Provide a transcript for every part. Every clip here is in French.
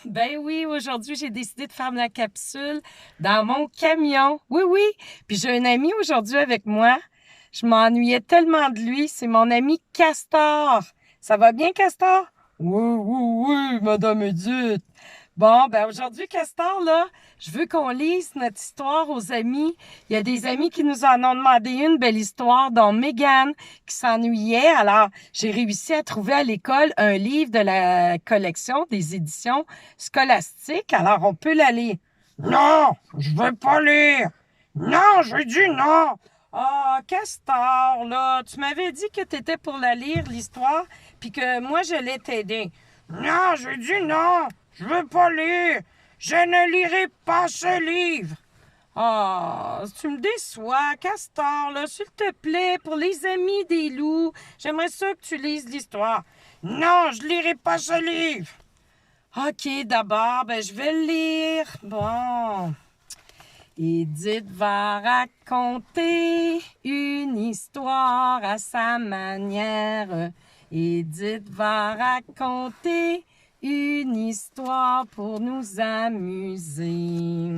Ben oui, aujourd'hui, j'ai décidé de faire ma capsule dans mon camion. Oui, oui. Puis j'ai un ami aujourd'hui avec moi. Je m'ennuyais tellement de lui. C'est mon ami Castor. Ça va bien, Castor? Oui, oui, oui, Madame Edith. Bon, ben aujourd'hui, Castor, là, je veux qu'on lise notre histoire aux amis. Il y a des amis qui nous en ont demandé une belle histoire, dont Mégane, qui s'ennuyait. Alors, j'ai réussi à trouver à l'école un livre de la collection des éditions scolastiques. Alors, on peut la lire. Non, je veux pas lire. Non, je dis non. Ah, Castor, là, tu m'avais dit que tu étais pour la lire, l'histoire, puis que moi, je l'ai t'aider. Non, je dis non. Je veux pas lire. Je ne lirai pas ce livre. Ah, tu me déçois, Castor, là, s'il te plaît, pour les amis des loups, j'aimerais ça que tu lises l'histoire. Non, je lirai pas ce livre. OK, d'abord, ben, je vais le lire. Bon. Edith va raconter une histoire à sa manière. Edith va raconter une histoire pour nous amuser.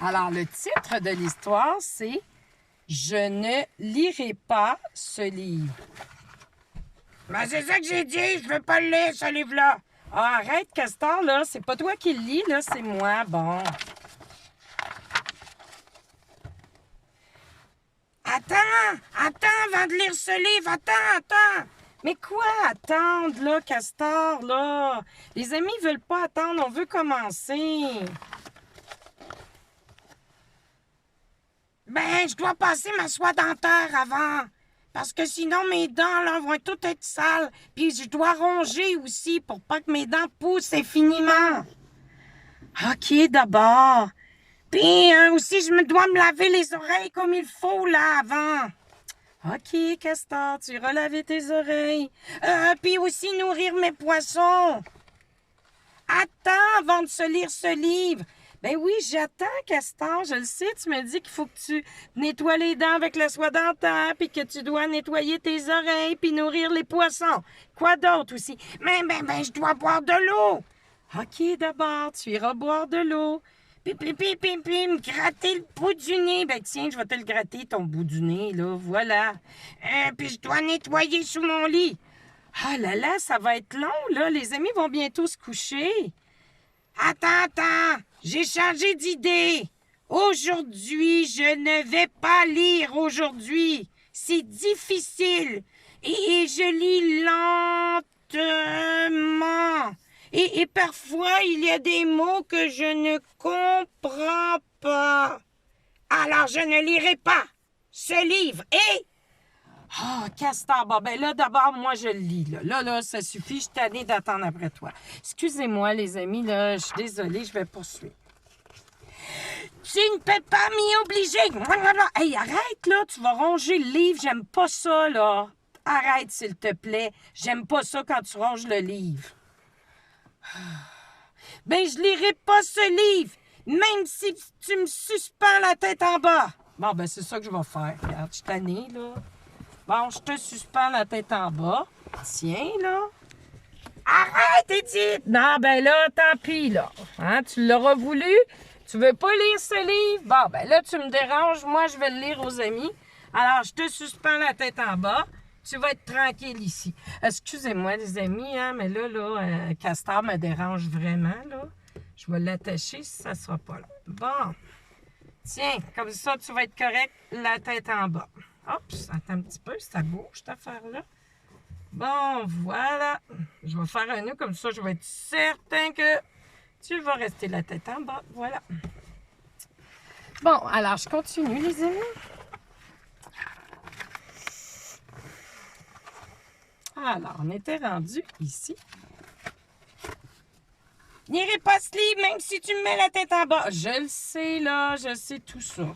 Alors, le titre de l'histoire, c'est « Je ne lirai pas ce livre ». Ben, c'est ça que j'ai dit, je veux pas le lire, ce livre-là. Ah, arrête, Castor, là, c'est pas toi qui le lis, là, c'est moi, bon. Attends avant de lire ce livre, attends. Mais quoi attendre, là, Castor, là? Les amis veulent pas attendre, on veut commencer. Ben, je dois passer ma soie dentaire avant. Parce que sinon, mes dents, là, vont toutes être sales. Puis je dois ronger aussi pour pas que mes dents poussent infiniment. OK, d'abord. Puis aussi, je me dois me laver les oreilles comme il faut, là, avant. OK, Castor, tu iras laver tes oreilles. Puis aussi nourrir mes poissons. Attends avant de se lire ce livre. Ben oui, j'attends, Castor, je le sais. Tu me dis qu'il faut que tu nettoies les dents avec la soie dentaire, puis que tu dois nettoyer tes oreilles, puis nourrir les poissons. Quoi d'autre aussi? Ben, je dois boire de l'eau. OK, d'abord, tu iras boire de l'eau. Puis, me gratter le bout du nez. Ben tiens, je vais te le gratter, ton bout du nez, là, voilà. Puis je dois nettoyer sous mon lit. Ah là, ça va être long, là. Les amis vont bientôt se coucher. Attends, j'ai changé d'idée. Aujourd'hui, je ne vais pas lire aujourd'hui. C'est difficile. Et je lis lentement. Et parfois, il y a des mots que je ne comprends pas. Alors, je ne lirai pas ce livre. Et... Ah, Castor, bon, ben là, d'abord, moi, je le lis, là. Là, ça suffit, je suis tannée d'attendre après toi. Excusez-moi, les amis, là, je suis désolée, je vais poursuivre. Tu ne peux pas m'y obliger. Hey, arrête, là, tu vas ronger le livre, j'aime pas ça, là. Arrête, s'il te plaît, j'aime pas ça quand tu ronges le livre. Ben, je lirai pas ce livre, même si tu me suspends la tête en bas. Bon, ben, c'est ça que je vais faire. Regarde, je suis tannée, là. Bon, je te suspends la tête en bas. Tiens, là. Arrête, Edith! Non, ben là, tant pis, là. Hein, tu l'auras voulu? Tu veux pas lire ce livre? Bon, ben là, tu me déranges. Moi, je vais le lire aux amis. Alors, je te suspends la tête en bas. Tu vas être tranquille ici. Excusez-moi, les amis, hein, mais là, Castor me dérange vraiment, là. Je vais l'attacher si ça sera pas là. Bon. Tiens, comme ça, tu vas être correct, la tête en bas. Oups, attends un petit peu, ça bouge, cette affaire-là. Bon, voilà. Je vais faire un nœud comme ça, je vais être certain que tu vas rester la tête en bas. Voilà. Bon, alors, je continue, les amis. Alors, on était rendu ici. N'irai pas ce livre, même si tu me mets la tête en bas. Je le sais, là, je sais tout ça.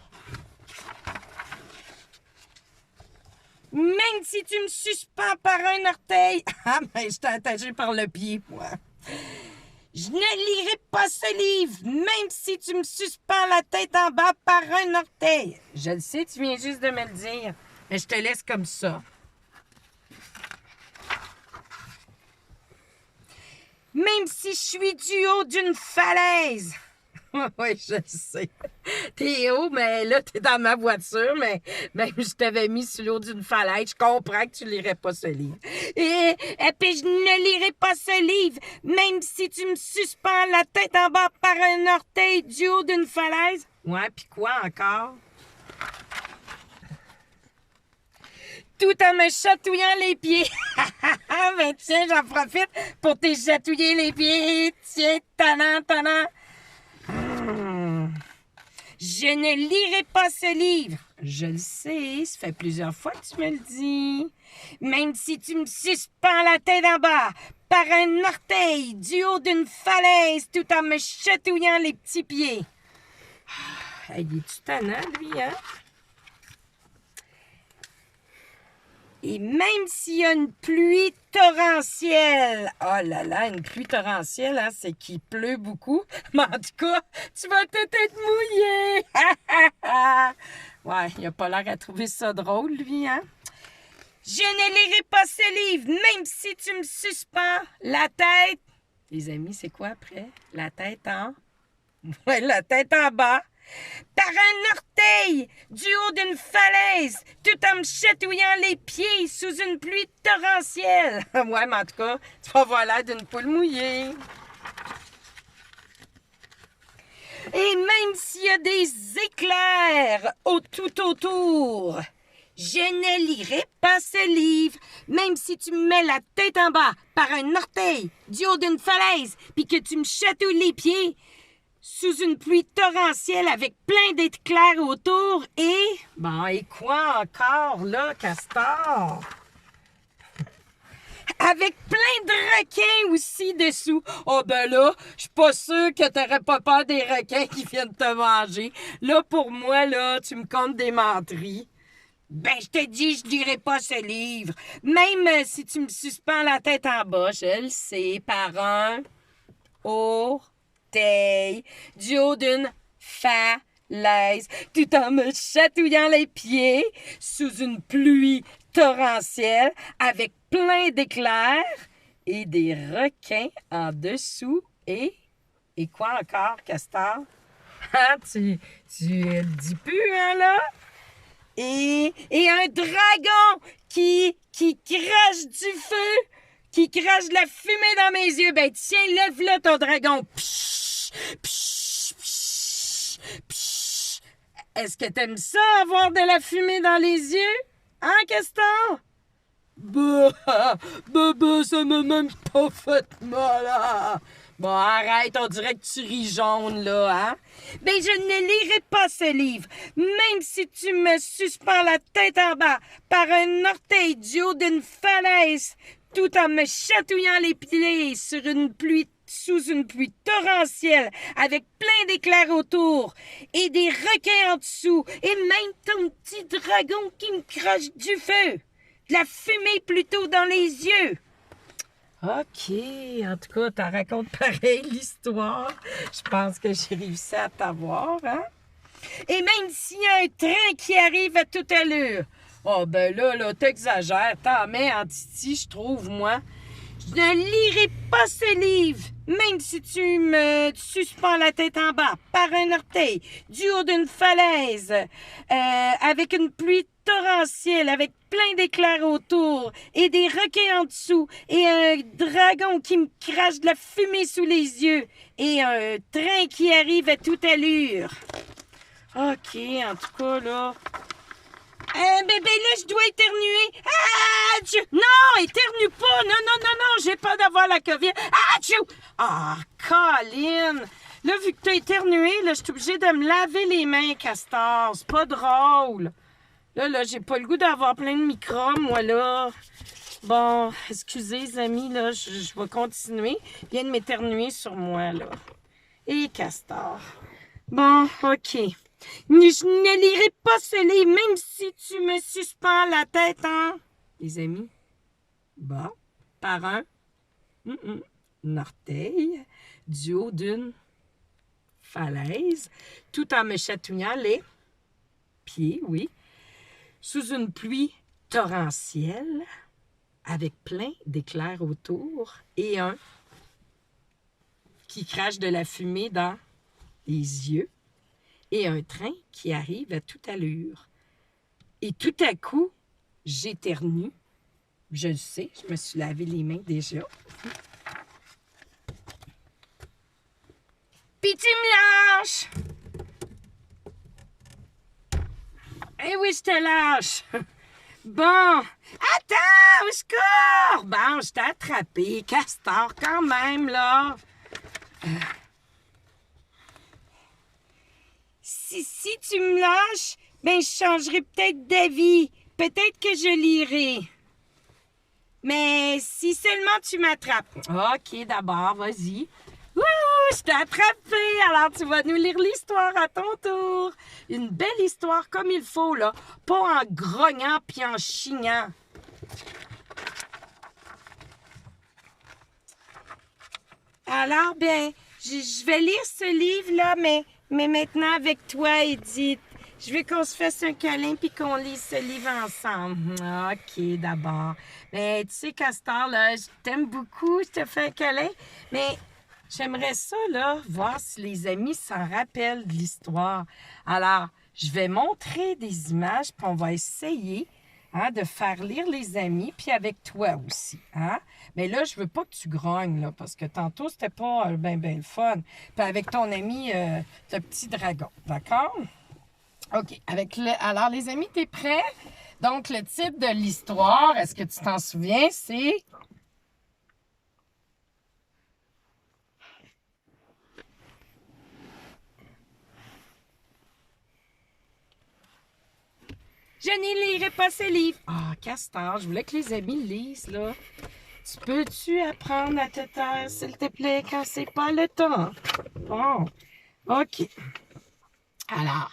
Même si tu me suspends par un orteil. Ah, ben, je t'ai attaché par le pied, moi. Je ne lirai pas ce livre, même si tu me suspends la tête en bas par un orteil. Je le sais, tu viens juste de me le dire. Mais je te laisse comme ça. même si je suis du haut d'une falaise. Oui, je sais. T'es haut, mais là, t'es dans ma voiture, mais même je t'avais mis sur le haut d'une falaise. Je comprends que tu lirais pas ce livre. Et puis je ne lirai pas ce livre, même si tu me suspends la tête en bas par un orteil du haut d'une falaise. Ouais, puis quoi encore? Tout en me chatouillant les pieds. Ben tiens, j'en profite pour te chatouiller les pieds. Tiens, tannant. Je ne lirai pas ce livre. Je le sais, ça fait plusieurs fois que tu me le dis. Même si tu me suspends la tête en bas par un orteil du haut d'une falaise tout en me chatouillant les petits pieds. Il est-tu tannant, lui, hein? Et même s'il y a une pluie torrentielle, oh là là, une pluie torrentielle, hein, c'est qu'il pleut beaucoup. Mais en tout cas, tu vas peut-être être mouillé. Ouais, il a pas l'air à trouver ça drôle, lui, hein? Je ne lirai pas ce livre, même si tu me suspends la tête. Les amis, c'est quoi après? La tête en... Ouais, la tête en bas. Par un orteil du haut d'une falaise, tout en me chatouillant les pieds sous une pluie torrentielle. Ouais, mais en tout cas, tu vas avoir l'air d'une poule mouillée. Et même s'il y a des éclairs tout autour, je ne lirai pas ce livre, même si tu me mets la tête en bas par un orteil du haut d'une falaise, puis que tu me chatouilles les pieds sous une pluie torrentielle avec plein d'éclairs autour et... Bon, et quoi encore, là, Castor? Avec plein de requins aussi dessous. Oh ben là, je suis pas sûre que t'aurais pas peur des requins qui viennent te manger. Là, pour moi, là, tu me comptes des menteries. Ben, je te dis, je lirai pas ce livre. Même si tu me suspends la tête en bas, je le sais, par un orteil du haut d'une falaise, tout en me chatouillant les pieds sous une pluie torrentielle avec plein d'éclairs et des requins en dessous et quoi encore, Castor? Ah, tu le dis plus, hein, là? Et un dragon qui crache du feu, qui crache de la fumée dans mes yeux. Ben tiens, lève-le ton dragon. Psh, psh, psh, psh. Est-ce que t'aimes ça, avoir de la fumée dans les yeux? Hein, Castor? Bah, ça m'a même pas fait mal, hein? Bon, arrête, on dirait que tu ris jaune, là, hein? Ben, je ne lirai pas ce livre, même si tu me suspends la tête en bas par un orteil du haut d'une falaise, tout en me chatouillant les pieds sous une pluie torrentielle, avec plein d'éclairs autour, et des requins en dessous, et même ton petit dragon qui me crache du feu. De la fumée plutôt dans les yeux. OK, en tout cas, t'en racontes pareil l'histoire. Je pense que j'ai réussi à t'avoir, hein? Et même s'il y a un train qui arrive à toute allure. Oh, ben là, t'exagères. T'en mets en titi, je trouve, moi. Je ne lirai pas ce livre, même si tu me suspends la tête en bas par un orteil du haut d'une falaise, avec une pluie torrentielle, avec plein d'éclairs autour et des requins en dessous et un dragon qui me crache de la fumée sous les yeux et un train qui arrive à toute allure. OK, en tout cas, là... bébé, là, je dois éternuer. Ah, non, éternue pas. Non, j'ai peur d'avoir la COVID. Ah, Colin. Là, vu que t'as éternué, là, je suis obligée de me laver les mains, Castor. C'est pas drôle. Là, j'ai pas le goût d'avoir plein de microbes, moi, là. Bon, excusez, les amis, là, je vais continuer. Il vient de m'éternuer sur moi, là. Et Castor. Bon, OK. Je ne lirai pas ce livre, même si tu me suspends la tête, hein? Les amis, bon, par un orteil du haut d'une falaise, tout en me chatouillant les pieds, oui, sous une pluie torrentielle, avec plein d'éclairs autour, et un qui crache de la fumée dans les yeux et un train qui arrive à toute allure. Et tout à coup, j'éternue. Je le sais, je me suis lavé les mains déjà. Puis tu me lâches! Eh oui, je te lâche! Bon, attends, au secours! Bon, je t'ai attrapé, castor, quand même, là. Si tu me lâches, ben je changerai peut-être d'avis. Peut-être que je lirai. Mais si seulement tu m'attrapes. OK, d'abord, vas-y. Wouh, je t'ai attrapé! Alors, tu vas nous lire l'histoire à ton tour. Une belle histoire comme il faut, là. Pas en grognant puis en chignant. Alors, bien, je vais lire ce livre-là, mais maintenant avec toi, Edith. Je veux qu'on se fasse un câlin puis qu'on lise ce livre ensemble. OK, d'abord. Mais tu sais, Castor, là, je t'aime beaucoup, je te fais un câlin, mais j'aimerais ça, là, voir si les amis s'en rappellent de l'histoire. Alors, je vais montrer des images puis on va essayer de faire lire les amis, puis avec toi aussi. Hein? Mais là, je veux pas que tu grognes, là, parce que tantôt, c'était pas ben le fun. Puis avec ton ami, le petit dragon. D'accord? OK. Alors, les amis, t'es prêt? Donc, le titre de l'histoire, est-ce que tu t'en souviens? C'est... Je n'y lirai pas ce livre. Ah, Castor, je voulais que les amis lisent, là. Tu peux-tu apprendre à te taire, s'il te plaît, quand c'est pas le temps? Bon, OK. Alors,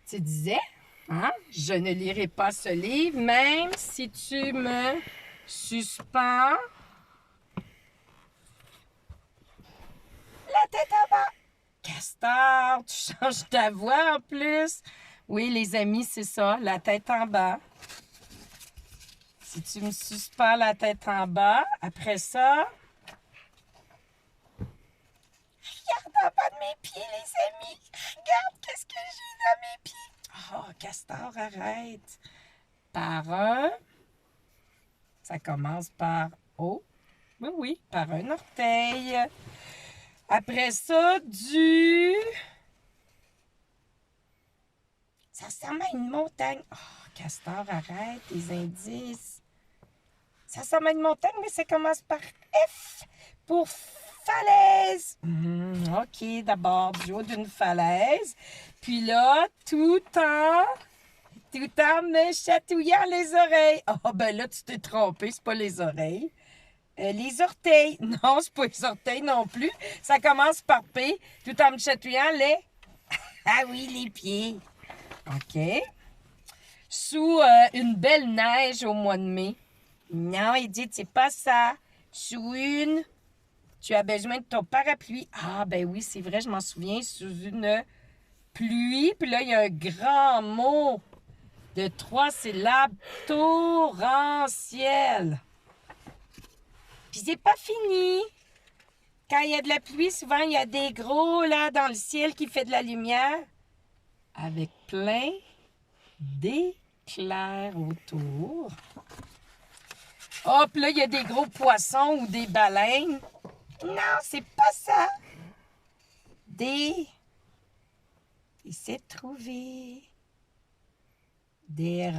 tu disais, hein, je ne lirai pas ce livre, même si tu me suspends la tête en bas. Castor, tu changes ta voix en plus. Oui, les amis, c'est ça, la tête en bas. Si tu me suspends la tête en bas, après ça... Regarde en bas de mes pieds, les amis. Regarde qu'est-ce que j'ai dans mes pieds. Oh, Castor, arrête. Par un... Ça commence par O. Oui, par un orteil. Après ça, du... Ça ressemble à une montagne. Oh, Castor, arrête les indices. Ça ressemble à une montagne, mais ça commence par F pour falaise. OK, d'abord, du haut d'une falaise. Puis là, tout en me chatouillant les oreilles. Oh, ben là, tu t'es trompé, c'est pas les oreilles. Les orteils. Non, c'est pas les orteils non plus. Ça commence par P, tout en me chatouillant les... Ah oui, les pieds. OK. Sous une belle neige au mois de mai. Non, Edith, c'est pas ça. Sous une... Tu as besoin de ton parapluie. Ah, ben oui, c'est vrai, je m'en souviens. Sous une pluie. Puis là, il y a un grand mot de 3 syllabes. Torrentiel. Puis c'est pas fini. Quand il y a de la pluie, souvent, il y a des gros, là, dans le ciel qui fait de la lumière. Avec plein d'éclairs autour. Hop, là, il y a des gros poissons ou des baleines. Non, c'est pas ça. Essaie de trouver. Des...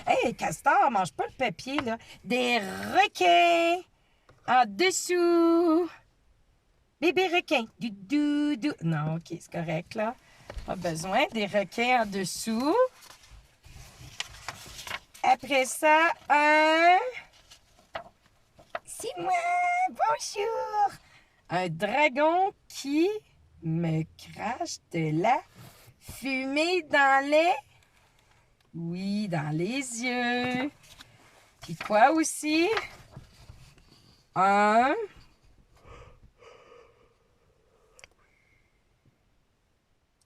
Hey, Castor, mange pas le papier, là. Des requins en dessous. Bébé requin. Du doudou. Non, OK, c'est correct, là. Pas besoin. Des requins en dessous. Après ça, c'est moi, bonjour. Un dragon qui me crache de la fumée dans les... Oui, dans les yeux. Puis quoi aussi? Un...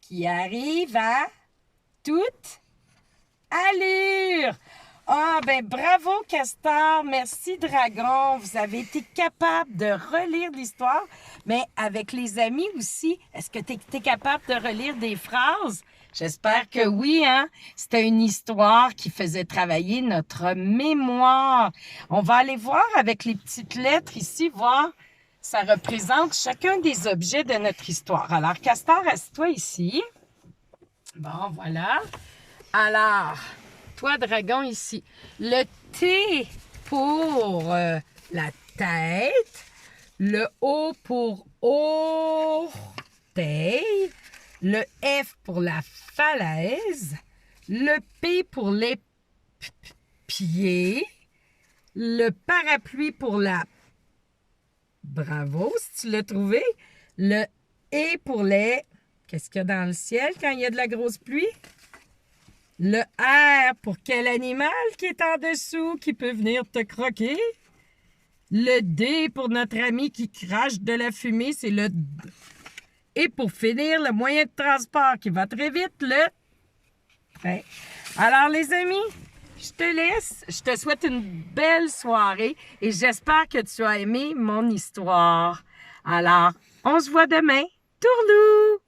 qui arrive à toute allure. Ah, ben bravo, Castor. Merci, Dragon. Vous avez été capable de relire l'histoire, mais avec les amis aussi. Est-ce que tu es capable de relire des phrases? J'espère que oui, hein? C'était une histoire qui faisait travailler notre mémoire. On va aller voir avec les petites lettres ici, voir. Ça représente chacun des objets de notre histoire. Alors, Castor, assieds-toi ici. Bon, voilà. Alors, toi, Dragon, ici. Le T pour la tête. Le O pour orteil. Le F pour la falaise. Le P pour les pieds. Le parapluie pour la... Bravo, si tu l'as trouvé. Le E pour les... Qu'est-ce qu'il y a dans le ciel quand il y a de la grosse pluie? Le R pour quel animal qui est en dessous, qui peut venir te croquer? Le D pour notre ami qui crache de la fumée, c'est le D. Et pour finir, le moyen de transport qui va très vite, le train. Alors les amis, je te laisse. Je te souhaite une belle soirée et j'espère que tu as aimé mon histoire. Alors, on se voit demain. Tourlou!